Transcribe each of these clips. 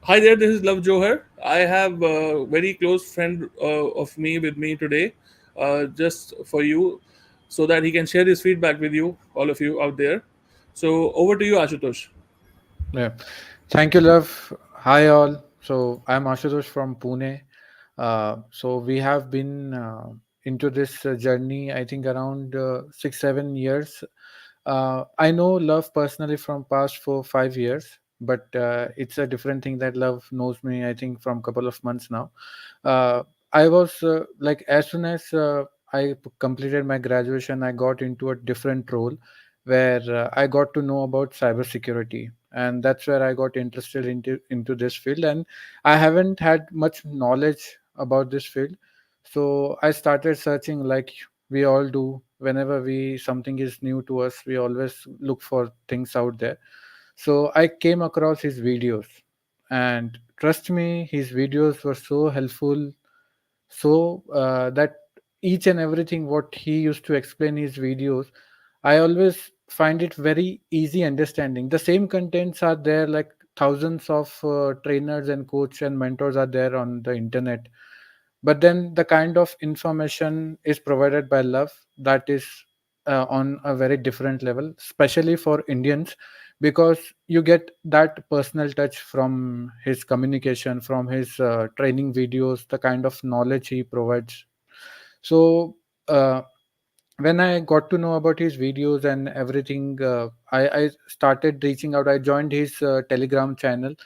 Hi there, this is Luv Johar. I have a very close friend of me with me today, just for you, so that he can share his feedback with you, all of you out there. So over to you, Ashutosh. Yeah. Thank you, love. Hi, all. So, I'm Ashutosh from Pune. So, we have been into this journey, I think, around 6, 7 years. I know love personally from past 4, 5 years, but it's a different thing that love knows me, I think, from couple of months now. Uh, I was like, as soon as completed my graduation, I got into a different role where I got to know about cybersecurity, and that's where I got interested into this field. And I haven't had much knowledge about this field, so I started searching like we all do. Whenever we something is new to us, we always look for things out there. So I came across his videos, and trust me, his videos were so helpful, so that each and everything what he used to explain his videos, I always find it very easy understanding. The same contents are there, like thousands of trainers and coach and mentors are there on the internet, but then the kind of information is provided by love, that is on a very different level, especially for Indians, because you get that personal touch from his communication, from his training videos, the kind of knowledge he provides. So when I got to know about his videos and everything, I started reaching out. I joined his Telegram channel,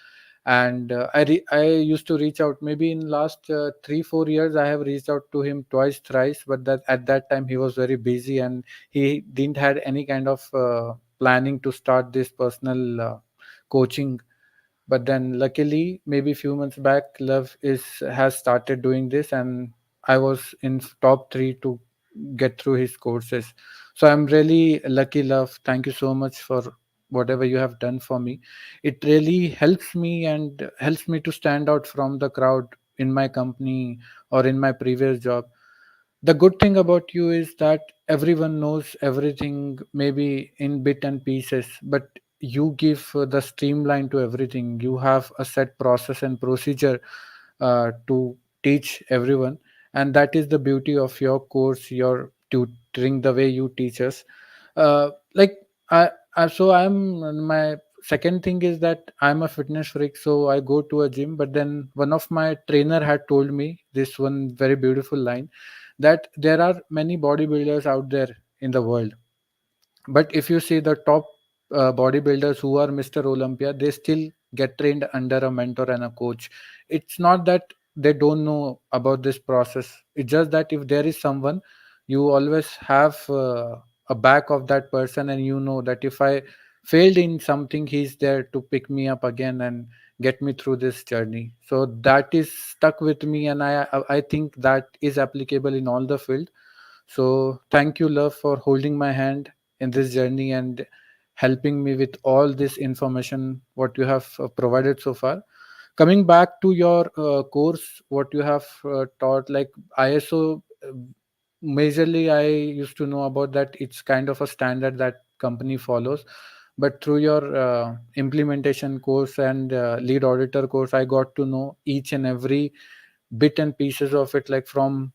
and I used to reach out. Maybe in last 3, 4 years, I have reached out to him twice, thrice. But that at that time he was very busy, and he didn't had any kind of planning to start this personal coaching. But then luckily, maybe few months back, love is has started doing this, and I was in top 3 to get through his courses. So I'm really lucky, love. Thank you so much for whatever you have done for me. It really helps me and helps me to stand out from the crowd in my company or in my previous job. The good thing about you is that everyone knows everything, maybe in bit and pieces, but you give the streamline to everything. You have a set process and procedure to teach everyone, and that is the beauty of your course, your tutoring, the way you teach us. Like so I'm my second thing is that I'm a fitness freak, so I go to a gym. But then one of my trainer had told me this one very beautiful line, that there are many bodybuilders out there in the world, but if you see the top bodybuilders who are Mr. Olympia, they still get trained under a mentor and a coach. It's not that they don't know about this process. It's just that if there is someone, you always have a back of that person, and you know that if I failed in something, he's there to pick me up again and get me through this journey. So that is stuck with me, and I think that is applicable in all the field. So thank you, love, for holding my hand in this journey and helping me with all this information what you have provided so far. Coming back to your course, what you have taught, like ISO, majorly I used to know about that. It's kind of a standard that company follows. But through your implementation course and lead auditor course, I got to know each and every bit and pieces of it, like from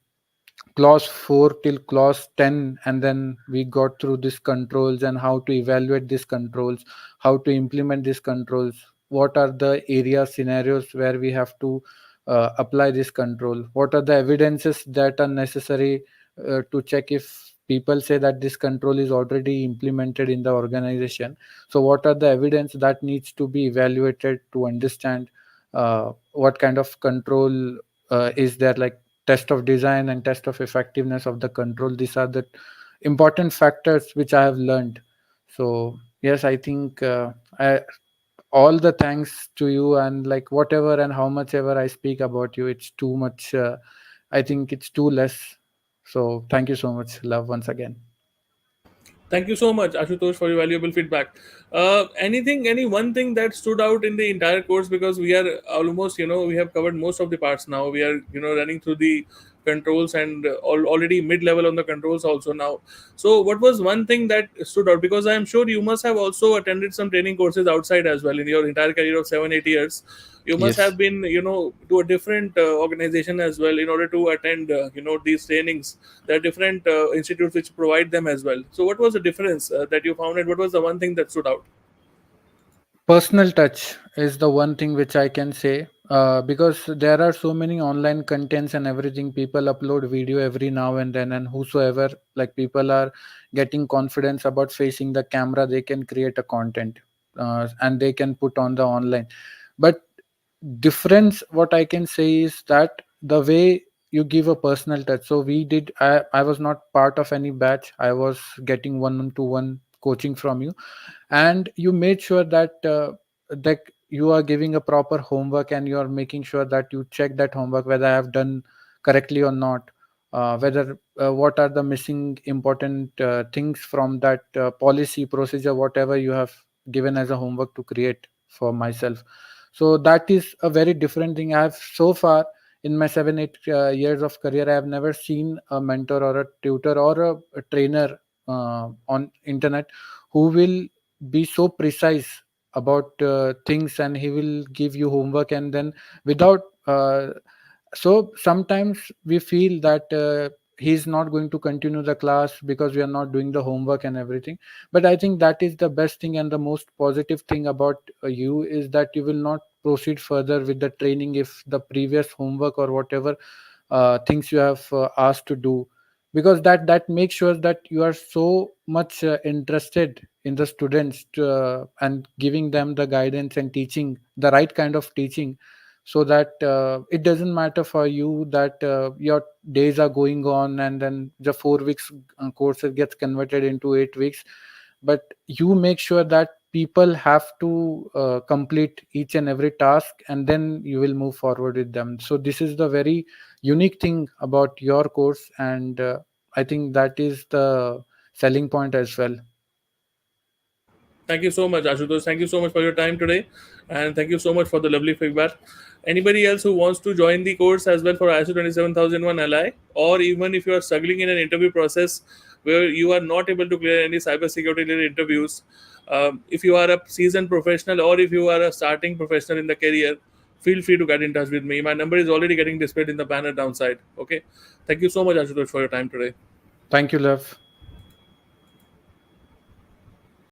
clause 4 till clause 10, and then we got through these controls and how to evaluate these controls, how to implement these controls, what are the area scenarios where we have to apply this control, what are the evidences that are necessary to check if people say that this control is already implemented in the organization. So what are the evidence that needs to be evaluated to understand what kind of control is there, like test of design and test of effectiveness of the control. These are the important factors which I have learned. So yes, I think all the thanks to you, and like whatever and how much ever I speak about you, it's too much. I think it's too less. So thank you so much, love, once again. Thank you so much, Ashutosh, for your valuable feedback. Any one thing that stood out in the entire course, because we are almost, we have covered most of the parts now. We are, running through the controls, and already mid level on the controls also now. So what was one thing that stood out? Because I am sure you must have also attended some training courses outside as well in your entire career of 7 8 years. You must Yes. have been, to a different organization as well in order to attend these trainings. There are different institutes which provide them as well. So what was the difference that you found, and what was the one thing that stood out? Personal touch is the one thing which I can say, because there are so many online contents and everything. People upload video every now and then, and whosoever, like, people are getting confidence about facing the camera, they can create a content, and they can put on the online. But difference, what I can say is that the way you give a personal touch. So we did. I was not part of any batch. I was getting one-to-one coaching from you, and you made sure that you are giving a proper homework, and you are making sure that you check that homework whether I have done correctly or not, whether what are the missing important things from that policy procedure, whatever you have given as a homework to create for myself. So that is a very different thing. I have so far in my 7 8 years of career, I have never seen a mentor or a tutor or a trainer on internet who will be so precise about things, and he will give you homework, and then without so sometimes we feel that he's not going to continue the class because we are not doing the homework and everything. But I think that is the best thing, and the most positive thing about you is that you will not proceed further with the training if the previous homework or whatever things you have asked to do, because that makes sure that you are so much interested in the students, and giving them the guidance and teaching the right kind of teaching, so that it doesn't matter for you that your days are going on, and then the 4 weeks course gets converted into 8 weeks. But you make sure that people have to complete each and every task, and then you will move forward with them. So this is the very unique thing about your course, and I think that is the selling point as well. Thank you so much, Ashutosh. Thank you so much for your time today, and thank you so much for the lovely feedback. Anybody else who wants to join the course as well for ISO 27001 LI, or even if you are struggling in an interview process where you are not able to clear any cybersecurity related interviews, if you are a seasoned professional or if you are a starting professional in the career, feel free to get in touch with me. My number is already getting displayed in the banner downside. Okay. Thank you so much, Ashutosh, for your time today. Thank you, love.